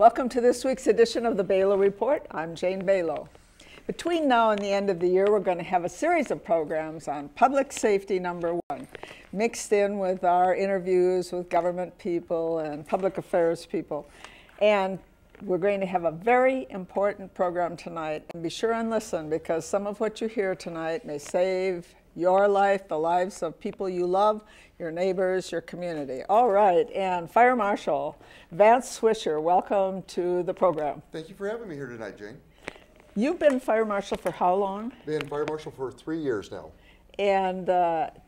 Welcome to this week's edition of the Belau Report. I'm Jane Belau. Between now and the end of the year, we're going to have a series of programs on public safety #1, mixed in with our interviews with government people and public affairs people. And we're going to have a very important program tonight. And be sure and listen, because some of what you hear tonight may save your life, the lives of people you love, your neighbors, your community. All right, and Fire Marshal Vance Swisher, welcome to the program. Thank you for having me here tonight, Jane. You've been Fire Marshal for how long? Been Fire Marshal for 3 years now. And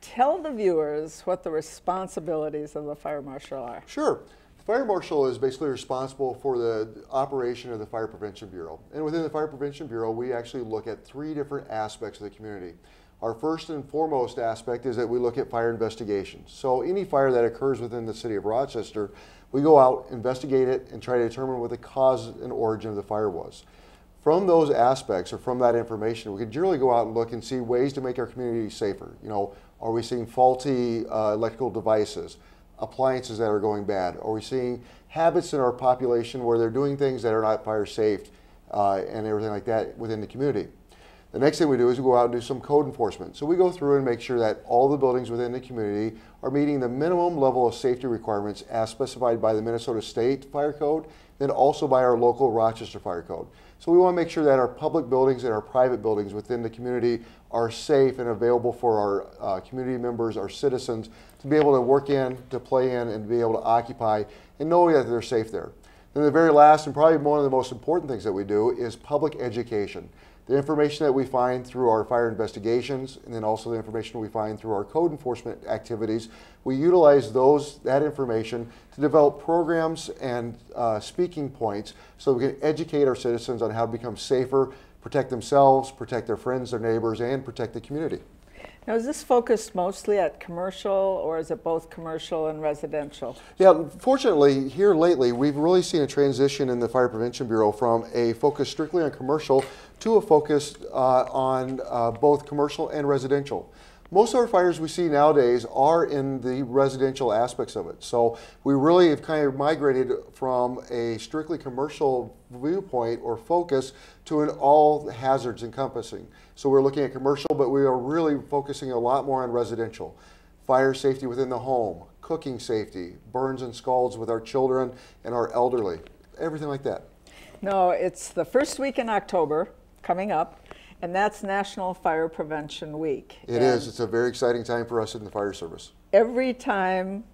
tell the viewers what the responsibilities of the Fire Marshal are. Sure. The Fire Marshal is basically responsible for the operation of the Fire Prevention Bureau. And within the Fire Prevention Bureau, we actually look at 3 different aspects of the community. Our first and foremost aspect is that we look at fire investigations. So any fire that occurs within the city of Rochester, we go out, investigate it, and try to determine what the cause and origin of the fire was. From those aspects, or from that information, we can generally go out and look and see ways to make our community safer. You know, are we seeing faulty electrical devices, appliances that are going bad? Are we seeing habits in our population where they're doing things that are not fire safe and everything like that within the community? The next thing we do is we go out and do some code enforcement. So we go through and make sure that all the buildings within the community are meeting the minimum level of safety requirements as specified by the Minnesota State Fire Code, then also by our local Rochester Fire Code. So we want to make sure that our public buildings and our private buildings within the community are safe and available for our community members, our citizens, to be able to work in, to play in, and be able to occupy, and knowing that they're safe there. Then the very last, and probably one of the most important things that we do, is public education. The information that we find through our fire investigations, and then also the information we find through our code enforcement activities, we utilize that information to develop programs and speaking points so we can educate our citizens on how to become safer, protect themselves, protect their friends, their neighbors, and protect the community. Now, is this focused mostly at commercial, or is it both commercial and residential? Yeah, fortunately, here lately, we've really seen a transition in the Fire Prevention Bureau from a focus strictly on commercial to a focus on both commercial and residential. Most of our fires we see nowadays are in the residential aspects of it. So we really have kind of migrated from a strictly commercial viewpoint or focus to an all hazards encompassing. So we're looking at commercial, but we are really focusing a lot more on residential. Fire safety within the home, cooking safety, burns and scalds with our children and our elderly, everything like that. No, it's the first week in October coming up, and that's National Fire Prevention Week. It is. It's a very exciting time for us in the fire service. Every time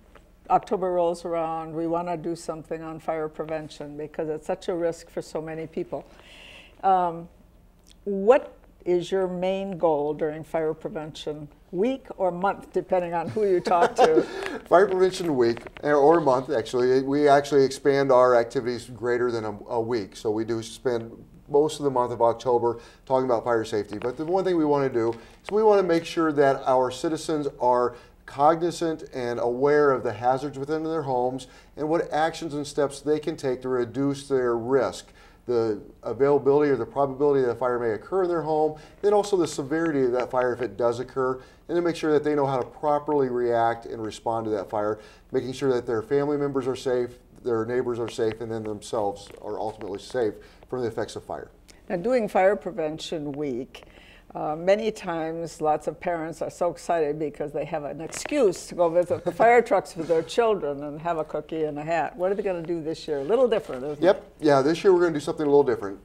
October rolls around, we want to do something on fire prevention because it's such a risk for so many people. What is your main goal during Fire Prevention Week or month, depending on who you talk to? Fire Prevention Week, or month actually, we actually expand our activities greater than a week. So we do spend most of the month of October talking about fire safety. But the one thing we want to do is we want to make sure that our citizens are cognizant and aware of the hazards within their homes and what actions and steps they can take to reduce their risk, the availability or the probability that a fire may occur in their home, then also the severity of that fire if it does occur, and to make sure that they know how to properly react and respond to that fire, making sure that their family members are safe, their neighbors are safe, and then themselves are ultimately safe from the effects of fire. Now, doing Fire Prevention Week, many times lots of parents are so excited because they have an excuse to go visit the fire trucks with their children and have a cookie and a hat. What are they going to do this year? A little different, isn't it? Yep. Yeah, this year we're going to do something a little different.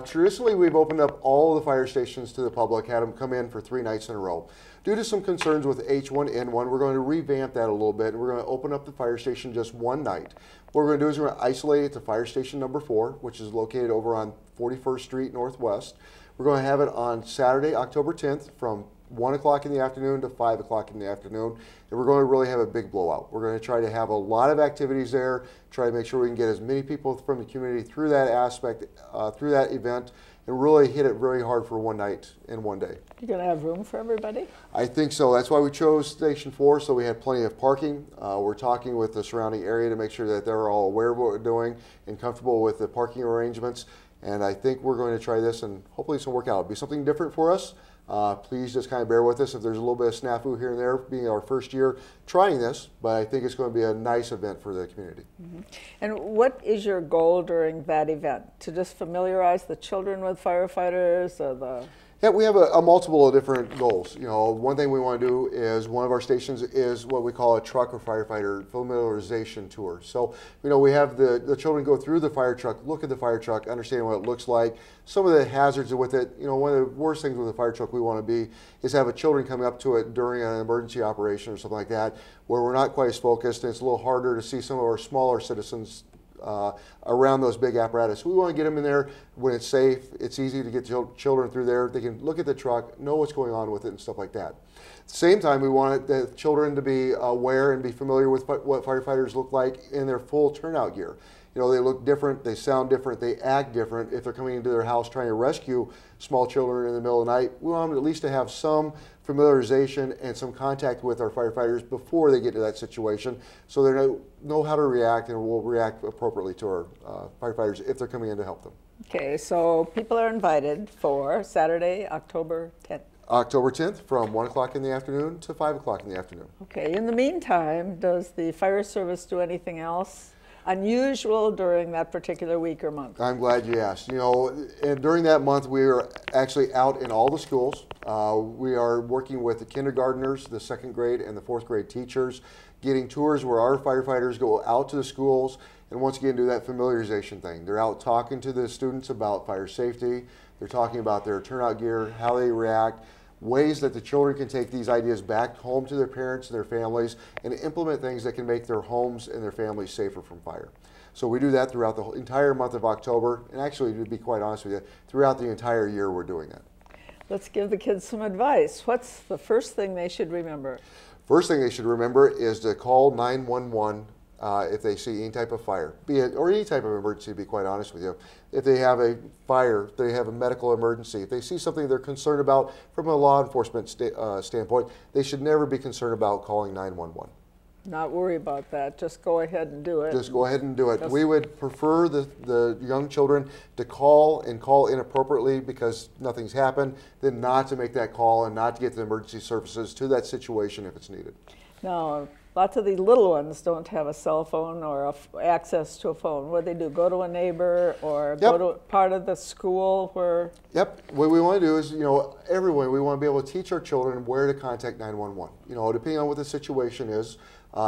Traditionally, we've opened up all the fire stations to the public, had them come in for 3 nights in a row. Due to some concerns with H1N1, we're going to revamp that a little bit, and we're going to open up the fire station just 1 night. What we're going to do is we're going to isolate it to fire station #4, which is located over on 41st Street Northwest. We're going to have it on Saturday, October 10th from 1 o'clock in the afternoon to 5 o'clock in the afternoon. And we're going to really have a big blowout. We're going to try to have a lot of activities there, try to make sure we can get as many people from the community through that aspect, through that event, and really hit it very hard for 1 night and 1 day. You're going to have room for everybody? I think so. That's why we chose Station 4, so we had plenty of parking. We're talking with the surrounding area to make sure that they're all aware of what we're doing and comfortable with the parking arrangements. And I think we're going to try this, and hopefully this will work out. It'll be something different for us. Please just kind of bear with us if there's a little bit of snafu here and there, being our first year trying this, but I think it's going to be a nice event for the community. Mm-hmm. And what is your goal during that event? To just familiarize the children with firefighters, or the... Yeah, we have a multiple of different goals. You know, one thing we want to do is one of our stations is what we call a truck or firefighter familiarization tour. So, you know, we have the children go through the fire truck, look at the fire truck, understand what it looks like, some of the hazards with it. You know, one of the worst things with a fire truck we want to be is have a children coming up to it during an emergency operation or something like that, where we're not quite as focused and it's a little harder to see some of our smaller citizens around those big apparatus. We want to get them in there when it's safe. It's easy to get children through there. They can look at the truck, know what's going on with it and stuff like that. At the same time, we want the children to be aware and be familiar with what firefighters look like in their full turnout gear. You know, they look different, they sound different, they act different. If they're coming into their house trying to rescue small children in the middle of the night, we want them at least to have some familiarization and some contact with our firefighters before they get to that situation, so they know how to react and will react appropriately to our firefighters if they're coming in to help them. Okay, so people are invited for Saturday, October 10th. October 10th from 1 o'clock in the afternoon to 5 o'clock in the afternoon. Okay, in the meantime, does the fire service do anything else unusual during that particular week or month? I'm glad you asked. You know, and during that month, we are actually out in all the schools. We are working with the kindergartners, the second grade and the fourth grade teachers, getting tours where our firefighters go out to the schools and once again do that familiarization thing. They're out talking to the students about fire safety. They're talking about their turnout gear, how they react, ways that the children can take these ideas back home to their parents and their families and implement things that can make their homes and their families safer from fire. So we do that throughout the whole entire month of October, and actually, to be quite honest with you, throughout the entire year we're doing that. Let's give the kids some advice. What's the first thing they should remember? First thing they should remember is to call 911 if they see any type of fire, be it, or any type of emergency, to be quite honest with you. If they have a fire, if they have a medical emergency, if they see something they're concerned about from a law enforcement standpoint, they should never be concerned about calling 911. Not worry about that. Just go ahead and do it. Just go ahead and do it. We would prefer the young children to call and call inappropriately because nothing's happened, than not to make that call and not to get the emergency services to that situation if it's needed. Now, lots of these little ones don't have a cell phone or access to a phone. What do they do? Go to a neighbor or go to part of the school where? Yep. What we want to do is, you know, everyone, we want to be able to teach our children where to contact 911. You know, depending on what the situation is,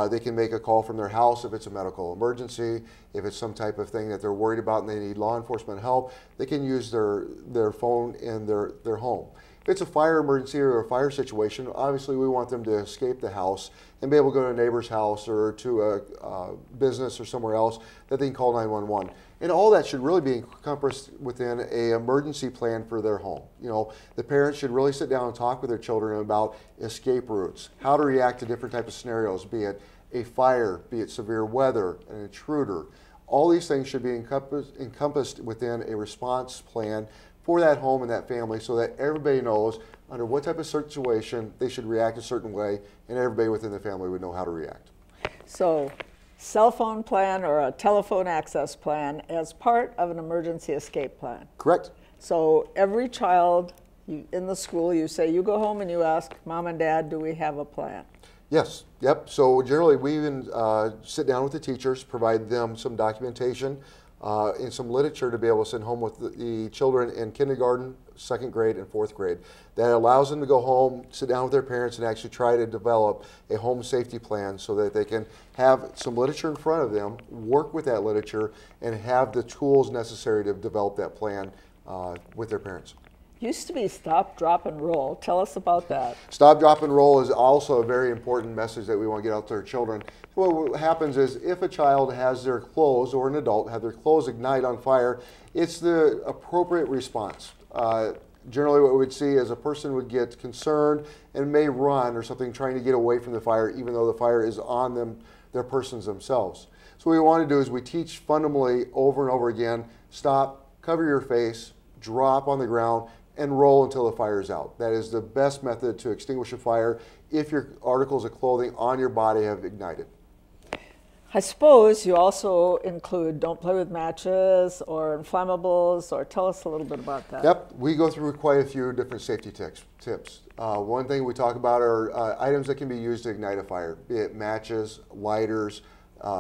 they can make a call from their house if it's a medical emergency. If it's some type of thing that they're worried about and they need law enforcement help, they can use their phone in their home. If it's a fire emergency or a fire situation, obviously we want them to escape the house and be able to go to a neighbor's house or to a business or somewhere else that they can call 911. And all that should really be encompassed within an emergency plan for their home. You know, the parents should really sit down and talk with their children about escape routes, how to react to different types of scenarios, be it a fire, be it severe weather, an intruder. All these things should be encompassed within a response plan for that home and that family so that everybody knows under what type of situation they should react a certain way and everybody within the family would know how to react. So, cell phone plan or a telephone access plan as part of an emergency escape plan. Correct. So every child in the school, you say, you go home and you ask mom and dad, do we have a plan? Yes. Yep. So generally we even sit down with the teachers, provide them some documentation and some literature to be able to send home with the children in kindergarten, second grade, and fourth grade. That allows them to go home, sit down with their parents, and actually try to develop a home safety plan so that they can have some literature in front of them, work with that literature, and have the tools necessary to develop that plan with their parents. Used to be stop, drop, and roll. Tell us about that. Stop, drop, and roll is also a very important message that we want to get out to our children. What happens is if a child has their clothes, or an adult have their clothes ignite on fire, it's the appropriate response. Generally what we would see is a person would get concerned and may run or something trying to get away from the fire even though the fire is on them, their persons themselves. So what we want to do is we teach fundamentally over and over again, stop, cover your face, drop on the ground, and roll until the fire is out. That is the best method to extinguish a fire if your articles of clothing on your body have ignited. I suppose you also include don't play with matches or inflammables, or tell us a little bit about that. Yep, we go through quite a few different safety tips. One thing we talk about are items that can be used to ignite a fire, be it matches, lighters,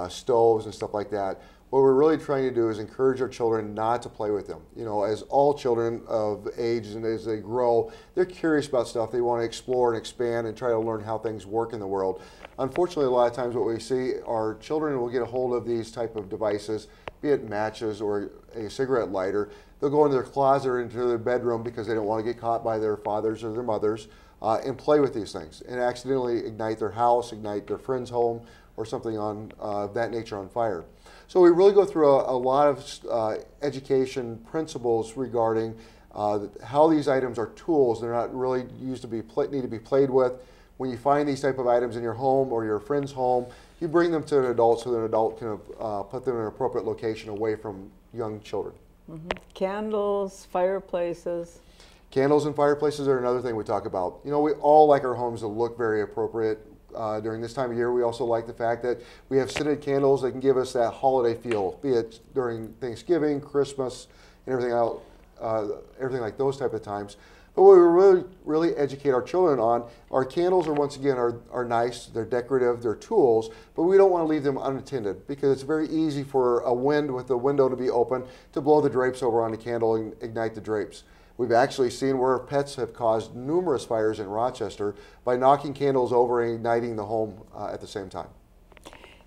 stoves, and stuff like that. What we're really trying to do is encourage our children not to play with them. You know, as all children of age and as they grow, they're curious about stuff. They want to explore and expand and try to learn how things work in the world. Unfortunately, a lot of times what we see are children will get a hold of these type of devices, be it matches or a cigarette lighter. They'll go into their closet or into their bedroom because they don't want to get caught by their fathers or their mothers and play with these things and accidentally ignite their house, ignite their friend's home, or something on that nature on fire. So we really go through a lot of education principles regarding how these items are tools. They're not really used to be need to be played with. When you find these type of items in your home or your friend's home, you bring them to an adult so that an adult can put them in an appropriate location away from young children. Mm-hmm. Candles, fireplaces. Candles and fireplaces are another thing we talk about. You know, we all like our homes to look very appropriate. During this time of year, we also like the fact that we have scented candles that can give us that holiday feel, be it during Thanksgiving, Christmas, and everything like those type of times. But what we really educate our children on, our candles are once again are nice, they're decorative, they're tools, but we don't want to leave them unattended because it's very easy for a wind with the window to be open to blow the drapes over on the candle and ignite the drapes. We've actually seen where pets have caused numerous fires in Rochester by knocking candles over and igniting the home at the same time.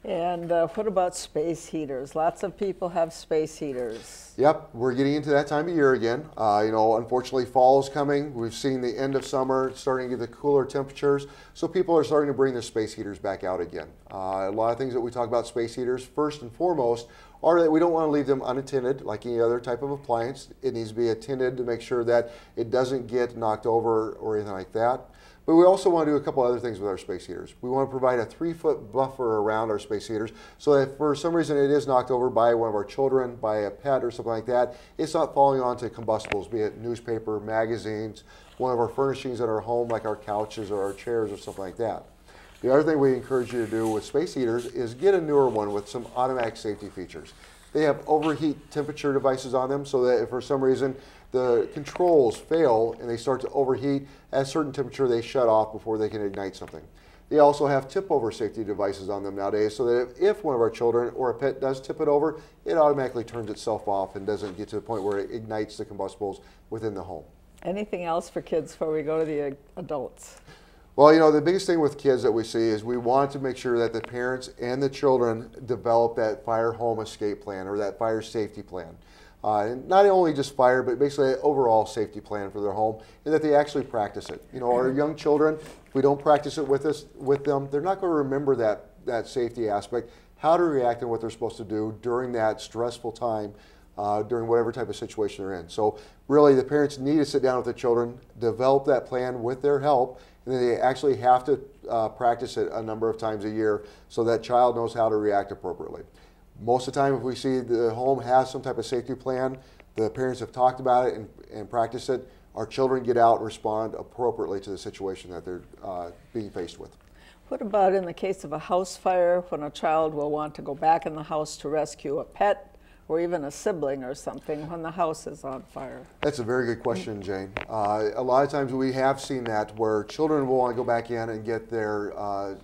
And what about space heaters? Lots of people have space heaters. Yep, we're getting into that time of year again. You know, unfortunately, fall is coming. We've seen the end of summer starting to get the cooler temperatures, so people are starting to bring their space heaters back out again. A lot of things that we talk about space heaters, first and foremost, are that we don't want to leave them unattended like any other type of appliance. It needs to be attended to make sure that it doesn't get knocked over or anything like that. But we also want to do a couple other things with our space heaters. We want to provide a 3-foot buffer around our space heaters so that if for some reason it is knocked over by one of our children, by a pet or something like that, it's not falling onto combustibles, be it newspaper, magazines, one of our furnishings at our home like our couches or our chairs or something like that. The other thing we encourage you to do with space heaters is get a newer one with some automatic safety features. They have overheat temperature devices on them so that if for some reason the controls fail and they start to overheat, at a certain temperature they shut off before they can ignite something. They also have tip-over safety devices on them nowadays so that if one of our children or a pet does tip it over, it automatically turns itself off and doesn't get to the point where it ignites the combustibles within the home. Anything else for kids before we go to the adults? Well, you know, the biggest thing with kids that we see is we want to make sure that the parents and the children develop that fire home escape plan or that fire safety plan. And not only just fire, but basically an overall safety plan for their home, and that they actually practice it. You know, our young children, if we don't practice it with them, they're not going to remember that safety aspect, how to react and what they're supposed to do during that stressful time, during whatever type of situation they're in. So really, the parents need to sit down with the children, develop that plan with their help, and then they actually have to practice it a number of times a year so that child knows how to react appropriately. Most of the time, if we see the home has some type of safety plan, the parents have talked about it and practiced it, our children get out and respond appropriately to the situation that they're being faced with. What about in the case of a house fire, when a child will want to go back in the house to rescue a pet or even a sibling or something when the house is on fire? That's a very good question, Jane. A lot of times we have seen that where children will want to go back in and get their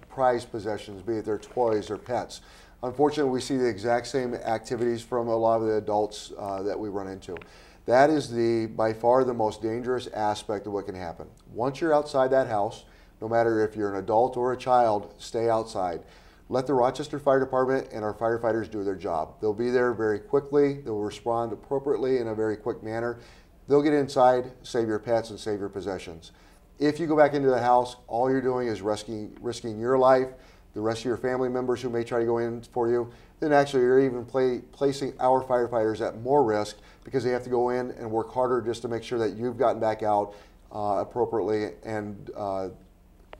prized possessions, be it their toys or pets. Unfortunately, we see the exact same activities from a lot of the adults that we run into. That is by far the most dangerous aspect of what can happen. Once you're outside that house, no matter if you're an adult or a child, stay outside. Let the Rochester Fire Department and our firefighters do their job. They'll be there very quickly. They'll respond appropriately in a very quick manner. They'll get inside, save your pets, and save your possessions. If you go back into the house, all you're doing is risking your life, the rest of your family members who may try to go in for you, then actually you're even placing our firefighters at more risk because they have to go in and work harder just to make sure that you've gotten back out appropriately and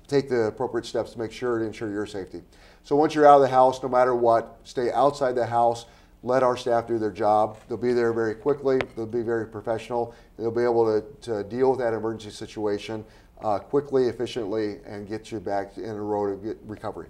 take the appropriate steps to ensure your safety. So once you're out of the house, no matter what, stay outside the house, let our staff do their job. They'll be there very quickly, they'll be very professional, and they'll be able to deal with that emergency situation quickly, efficiently, and get you back in a road of recovery.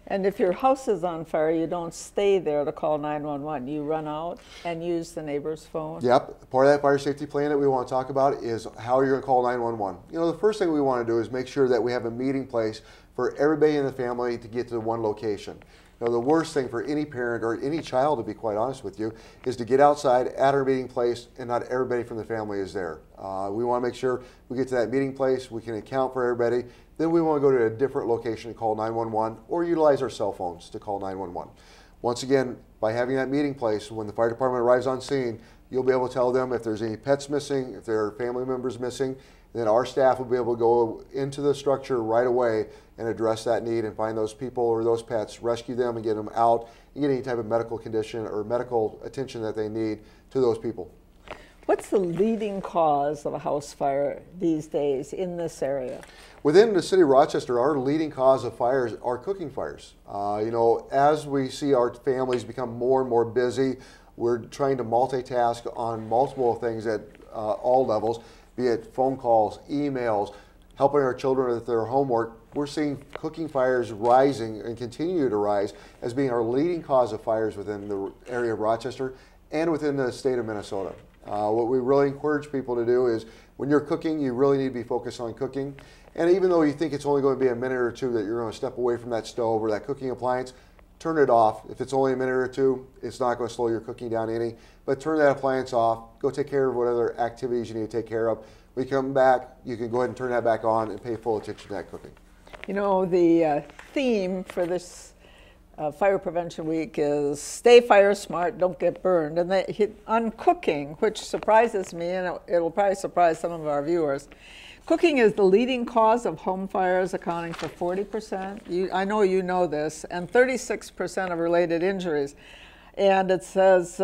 And if your house is on fire, you don't stay there to call 911. You run out and use the neighbor's phone. Yep. Part of that fire safety plan that we want to talk about is how you're going to call 911. You know, the first thing we want to do is make sure that we have a meeting place for everybody in the family to get to one location. You know, the worst thing for any parent or any child, to be quite honest with you, is to get outside at our meeting place and not everybody from the family is there. We want to make sure we get to that meeting place, we can account for everybody. Then we want to go to a different location and call 911 or utilize our cell phones to call 911. Once again, by having that meeting place, when the fire department arrives on scene, you'll be able to tell them if there's any pets missing, if there are family members missing. Then our staff will be able to go into the structure right away and address that need and find those people or those pets, rescue them and get them out and get any type of medical condition or medical attention that they need to those people. What's the leading cause of a house fire these days in this area? Within the city of Rochester, our leading cause of fires are cooking fires. You know, as we see our families become more and more busy, we're trying to multitask on multiple things at all levels, be it phone calls, emails, helping our children with their homework. We're seeing cooking fires rising and continue to rise as being our leading cause of fires within the area of Rochester and within the state of Minnesota. What we really encourage people to do is when you're cooking, you really need to be focused on cooking. And even though you think it's only going to be a minute or two that you're going to step away from that stove or that cooking appliance, turn it off. If it's only a minute or two, it's not going to slow your cooking down any. But turn that appliance off. Go take care of what other activities you need to take care of. When you come back, you can go ahead and turn that back on and pay full attention to that cooking. You know, the theme for this Fire Prevention Week is stay fire smart, don't get burned. And they hit on cooking, which surprises me, and it'll probably surprise some of our viewers. Cooking is the leading cause of home fires, accounting for 40%. I know you know this, and 36% of related injuries. And it says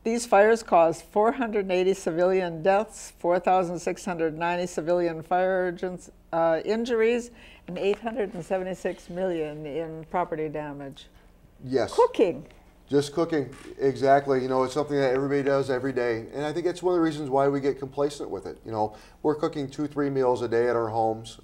these fires caused 480 civilian deaths, 4,690 civilian fire injuries, and 876 million in property damage. Yes. Cooking. Just cooking, exactly. You know, it's something that everybody does every day. And I think it's one of the reasons why we get complacent with it. You know, we're cooking 2-3 meals a day at our homes.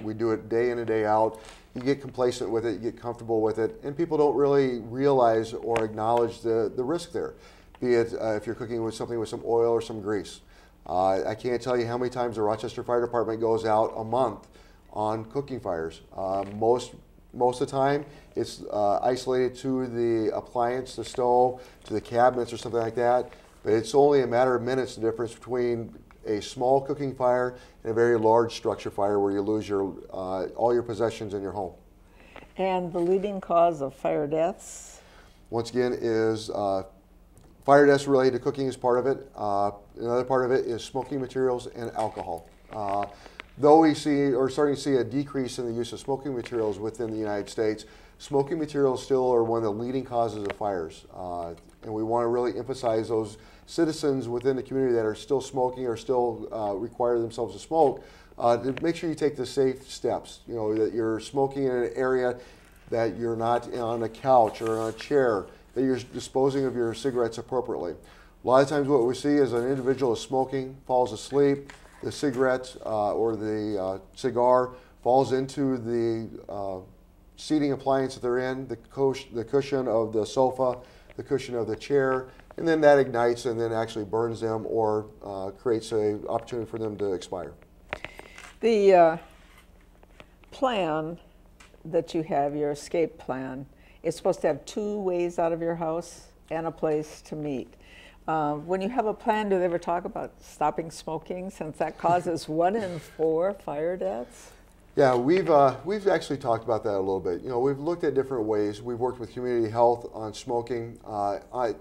We do it day in and day out. You get complacent with it, you get comfortable with it, and people don't really realize or acknowledge the risk there, be it if you're cooking with something with some oil or some grease. I can't tell you how many times the Rochester Fire Department goes out a month on cooking fires. Most of the time, it's isolated to the appliance, the stove, to the cabinets or something like that. But it's only a matter of minutes, the difference between a small cooking fire and a very large structure fire where you lose your all your possessions in your home. And the leading cause of fire deaths? Once again, is fire deaths related to cooking is part of it. Another part of it is smoking materials and alcohol. Though we are starting to see a decrease in the use of smoking materials within the United States, smoking materials still are one of the leading causes of fires. And we want to really emphasize those citizens within the community that are still smoking or still require themselves to smoke, to make sure you take the safe steps. You know, that you're smoking in an area, that you're not on a couch or on a chair, that you're disposing of your cigarettes appropriately. A lot of times what we see is an individual is smoking, falls asleep, the cigarette or the cigar falls into the seating appliance that they're in, the cushion of the sofa, the cushion of the chair, and then that ignites and then actually burns them or creates an opportunity for them to expire. The plan that you have, your escape plan, is supposed to have 2 ways out of your house and a place to meet. When you have a plan, do they ever talk about stopping smoking, since that causes 1 in 4 fire deaths? Yeah, we've actually talked about that a little bit. You know, we've looked at different ways. We've worked with community health on smoking,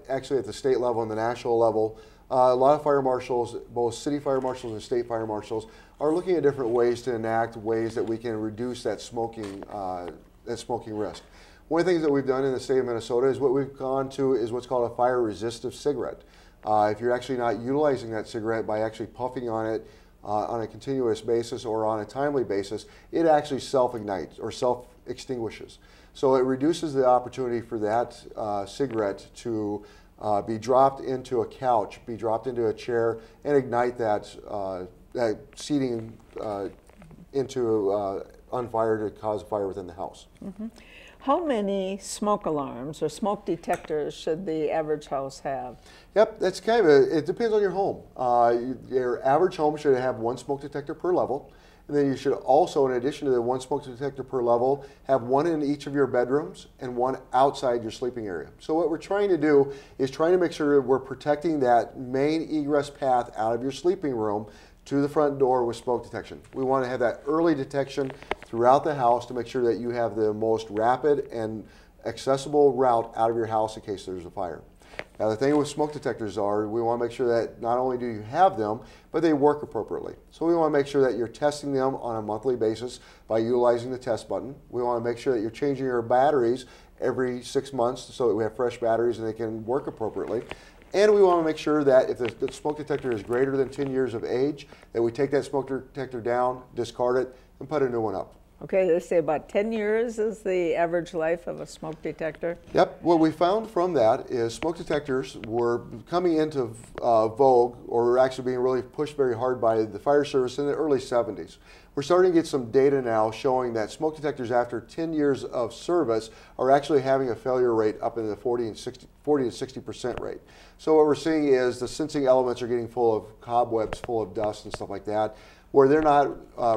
actually at the state level and the national level. A lot of fire marshals, both city fire marshals and state fire marshals, are looking at different ways to enact ways that we can reduce that smoking risk. One of the things that we've done in the state of Minnesota is what we've gone to is what's called a fire-resistive cigarette. If you're actually not utilizing that cigarette by actually puffing on it on a continuous basis or on a timely basis, it actually self-ignites or self-extinguishes. So it reduces the opportunity for that cigarette to be dropped into a couch, be dropped into a chair, and ignite that seating into on fire to cause a fire within the house. How many smoke alarms or smoke detectors should the average house have? Yep, that's kind of it depends on your home. Your average home should have one smoke detector per level. And then you should also, in addition to the one smoke detector per level, have one in each of your bedrooms and one outside your sleeping area. So what we're trying to do is trying to make sure that we're protecting that main egress path out of your sleeping room to the front door with smoke detection. We want to have that early detection throughout the house to make sure that you have the most rapid and accessible route out of your house in case there's a fire. Now the thing with smoke detectors are, we want to make sure that not only do you have them, but they work appropriately. So we want to make sure that you're testing them on a monthly basis by utilizing the test button. We want to make sure that you're changing your batteries every 6 months so that we have fresh batteries and they can work appropriately. And we want to make sure that if the smoke detector is greater than 10 years of age, that we take that smoke detector down, discard it, and put a new one up. Okay, they say about 10 years is the average life of a smoke detector. Yep, what we found from that is smoke detectors were coming into vogue, or were actually being really pushed very hard by the fire service in the early 70s. We're starting to get some data now showing that smoke detectors after 10 years of service are actually having a failure rate up in the 40 to 60% rate. So what we're seeing is the sensing elements are getting full of cobwebs, full of dust and stuff like that, where they're not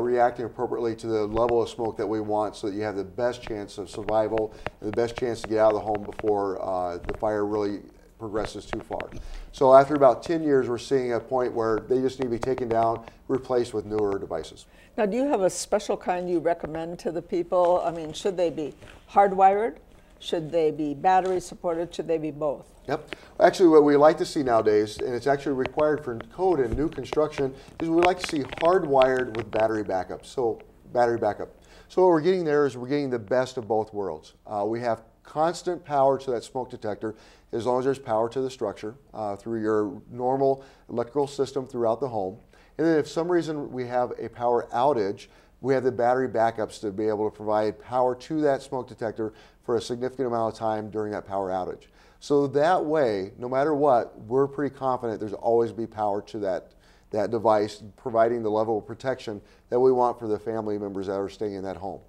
reacting appropriately to the level of smoke that we want so that you have the best chance of survival and the best chance to get out of the home before the fire really progresses too far. So after about 10 years, we're seeing a point where they just need to be taken down, replaced with newer devices. Now, do you have a special kind you recommend to the people? I mean, should they be hardwired? Should they be battery supported? Should they be both? Yep. Actually, what we like to see nowadays, and it's actually required for code and new construction, is we like to see hardwired with battery backup. So battery backup. So what we're getting there is we're getting the best of both worlds. We have constant power to that smoke detector as long as there's power to the structure through your normal electrical system throughout the home. And then if for some reason we have a power outage, we have the battery backups to be able to provide power to that smoke detector for a significant amount of time during that power outage. So that way, no matter what, we're pretty confident there's always be power to that device, providing the level of protection that we want for the family members that are staying in that home.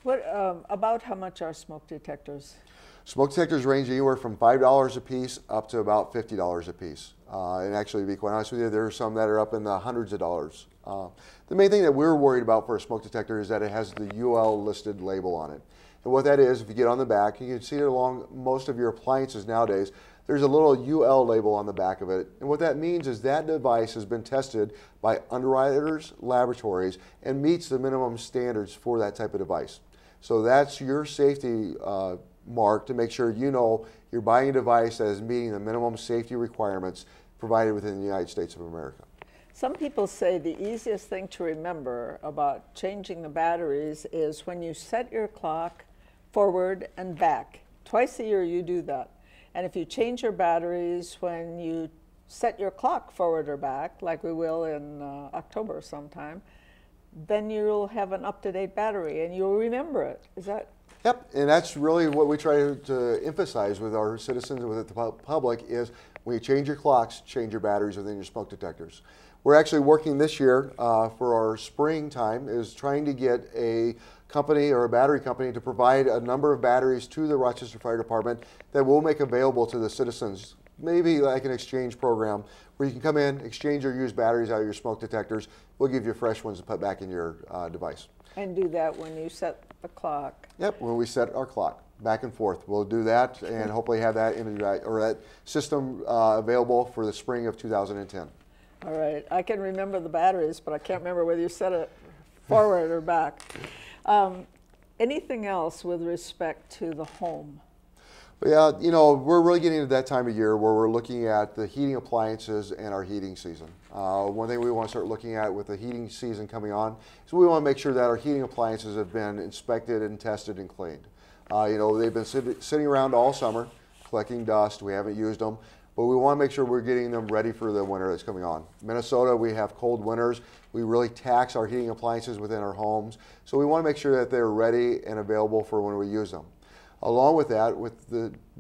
What about how much are smoke detectors? Smoke detectors range anywhere from $5 a piece up to about $50 a piece. And actually, to be quite honest with you, there are some that are up in the hundreds of dollars. The main thing that we're worried about for a smoke detector is that it has the UL listed label on it. And what that is, if you get on the back, you can see it along most of your appliances nowadays, there's a little UL label on the back of it. And what that means is that device has been tested by underwriters, laboratories, and meets the minimum standards for that type of device. So that's your safety mark to make sure you know you're buying a device that is meeting the minimum safety requirements provided within the United States of America. Some people say the easiest thing to remember about changing the batteries is when you set your clock forward and back. Twice a year you do that. And if you change your batteries when you set your clock forward or back, like we will in October sometime, then you'll have an up-to-date battery and you'll remember it. Is that? Yep, and that's really what we try to emphasize with our citizens and with the public is when you change your clocks, change your batteries within your smoke detectors. We're actually working this year for our springtime is trying to get a company or a battery company to provide a number of batteries to the Rochester Fire Department that we'll make available to the citizens, maybe like an exchange program where you can come in, exchange your used batteries out of your smoke detectors. We'll give you fresh ones to put back in your device. And do that when you set the clock. Yep, when we set our clock, back and forth. We'll do that and hopefully have that that system available for the spring of 2010. All right, I can remember the batteries, but I can't remember whether you set it forward or back. Anything else with respect to the home? Yeah, you know, we're really getting into that time of year where we're looking at the heating appliances and our heating season. One thing we want to start looking at with the heating season coming on is we want to make sure that our heating appliances have been inspected and tested and cleaned. You know, they've been sitting around all summer collecting dust. We haven't used them, but we want to make sure we're getting them ready for the winter that's coming on. Minnesota, we have cold winters. We really tax our heating appliances within our homes, so we want to make sure that they're ready and available for when we use them. Along with that, with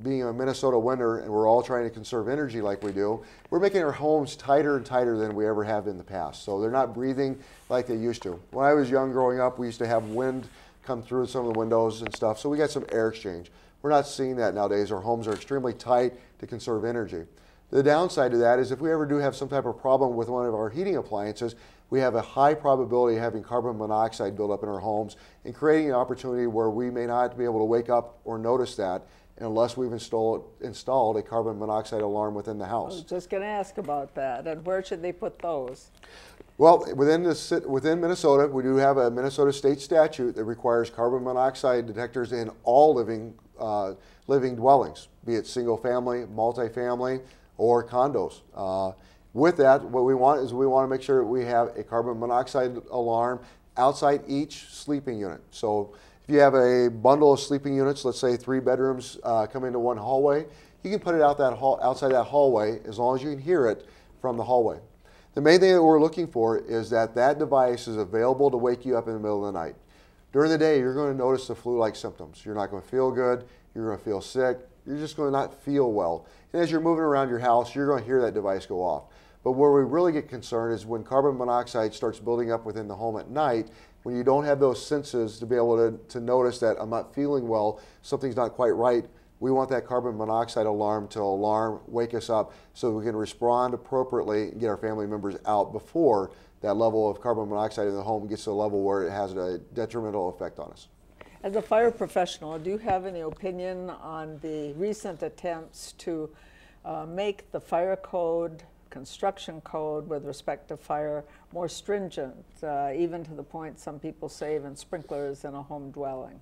being a Minnesota winter and we're all trying to conserve energy like we do, we're making our homes tighter and tighter than we ever have in the past. So they're not breathing like they used to. When I was young growing up, we used to have wind come through some of the windows and stuff, so we got some air exchange. We're not seeing that nowadays. Our homes are extremely tight to conserve energy. The downside to that is if we ever do have some type of problem with one of our heating appliances, we have a high probability of having carbon monoxide build up in our homes and creating an opportunity where we may not be able to wake up or notice that unless we've installed a carbon monoxide alarm within the house. I was just going to ask about that. And where should they put those? Well, within Minnesota, we do have a Minnesota state statute that requires carbon monoxide detectors in all living dwellings, be it single family, multifamily, or condos. With that, what we want to make sure that we have a carbon monoxide alarm outside each sleeping unit. So if you have a bundle of sleeping units, let's say 3 bedrooms come into one hallway, you can put it outside that hallway as long as you can hear it from the hallway. The main thing that we're looking for is that device is available to wake you up in the middle of the night. During the day, you're going to notice the flu-like symptoms. You're not going to feel good, you're going to feel sick, you're just going to not feel well. And as you're moving around your house, you're going to hear that device go off. But where we really get concerned is when carbon monoxide starts building up within the home at night, when you don't have those senses to be able to notice that I'm not feeling well, something's not quite right. We want that carbon monoxide alarm to wake us up so we can respond appropriately and get our family members out before that level of carbon monoxide in the home gets to a level where it has a detrimental effect on us. As a fire professional, do you have any opinion on the recent attempts to make the fire code, construction code with respect to fire more stringent, even to the point some people say even sprinklers in a home dwelling?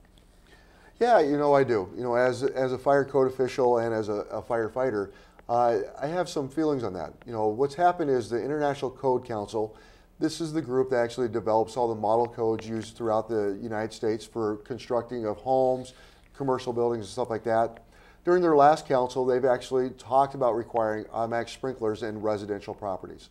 Yeah, I do. As a fire code official and as a firefighter, I have some feelings on that. What's happened is the International Code Council, this is the group that actually develops all the model codes used throughout the United States for constructing of homes, commercial buildings, and stuff like that. During their last council, they've actually talked about requiring automatic sprinklers in residential properties.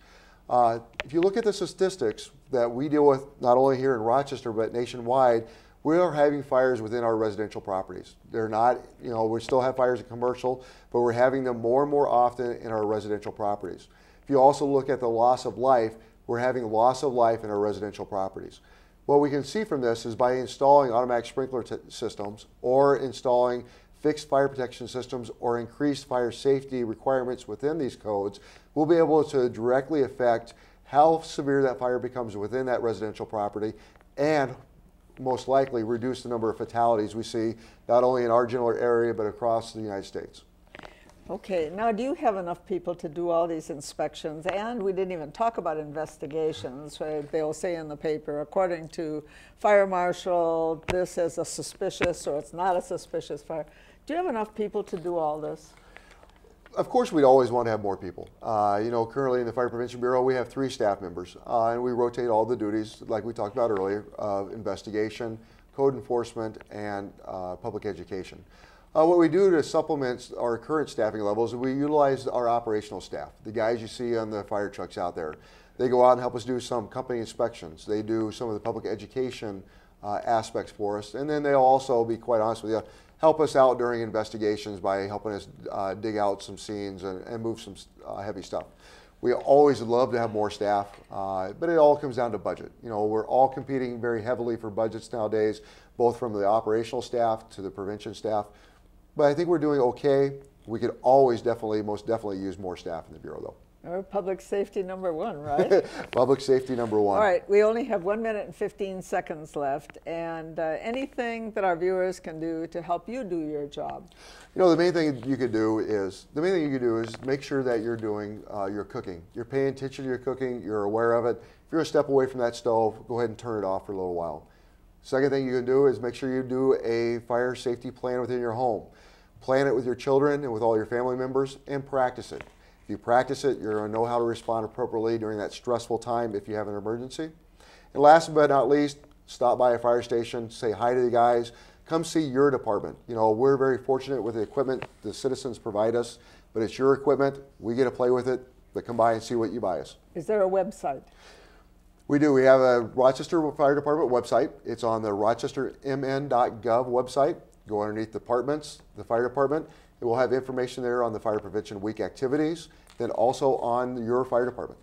If you look at the statistics that we deal with, not only here in Rochester, but nationwide, we are having fires within our residential properties. They're not, we still have fires in commercial, but we're having them more and more often in our residential properties. If you also look at the loss of life, we're having loss of life in our residential properties. What we can see from this is by installing automatic sprinkler systems or installing fixed fire protection systems or increased fire safety requirements within these codes, we'll be able to directly affect how severe that fire becomes within that residential property and most likely reduce the number of fatalities we see not only in our general area but across the United States. Okay, now do you have enough people to do all these inspections? And we didn't even talk about investigations. They'll say in the paper, according to fire marshal, this is a suspicious or it's not a suspicious fire. Do you have enough people to do all this? Of course, we'd always want to have more people. Currently in the Fire Prevention Bureau, we have 3 staff members, and we rotate all the duties, like we talked about earlier, of investigation, code enforcement, and public education. What we do to supplement our current staffing levels is we utilize our operational staff, the guys you see on the fire trucks out there. They go out and help us do some company inspections. They do some of the public education aspects for us, and then they'll also, be quite honest with you, help us out during investigations by helping us dig out some scenes and move some heavy stuff. We always love to have more staff, but it all comes down to budget. We're all competing very heavily for budgets nowadays, both from the operational staff to the prevention staff. But I think we're doing okay. We could always most definitely use more staff in the Bureau, though. Or public safety #1, right? Public safety #1. All right, we only have 1 minute and 15 seconds left, and anything that our viewers can do to help you do your job? The main thing you could do is make sure that you're doing your cooking. You're paying attention to your cooking. You're aware of it. If you're a step away from that stove, go ahead and turn it off for a little while. Second thing you can do is make sure you do a fire safety plan within your home. Plan it with your children and with all your family members, and practice it. If you practice it, you're going to know how to respond appropriately during that stressful time if you have an emergency. And last but not least, stop by a fire station, say hi to the guys, come see your department. We're very fortunate with the equipment the citizens provide us, but it's your equipment. We get to play with it, but come by and see what you buy us. Is there a website? We do. We have a Rochester Fire Department website. It's on the rochestermn.gov website. Go underneath departments, the fire department. It will have information there on the Fire Prevention Week activities, then also on your fire department.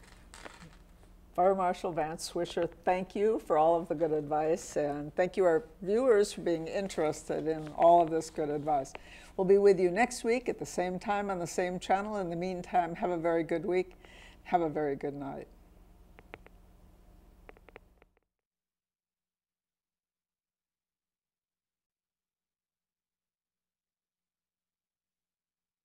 Fire Marshal Vance Swisher, thank you for all of the good advice, and thank you our viewers for being interested in all of this good advice. We'll be with you next week at the same time on the same channel. In the meantime, have a very good week. Have a very good night.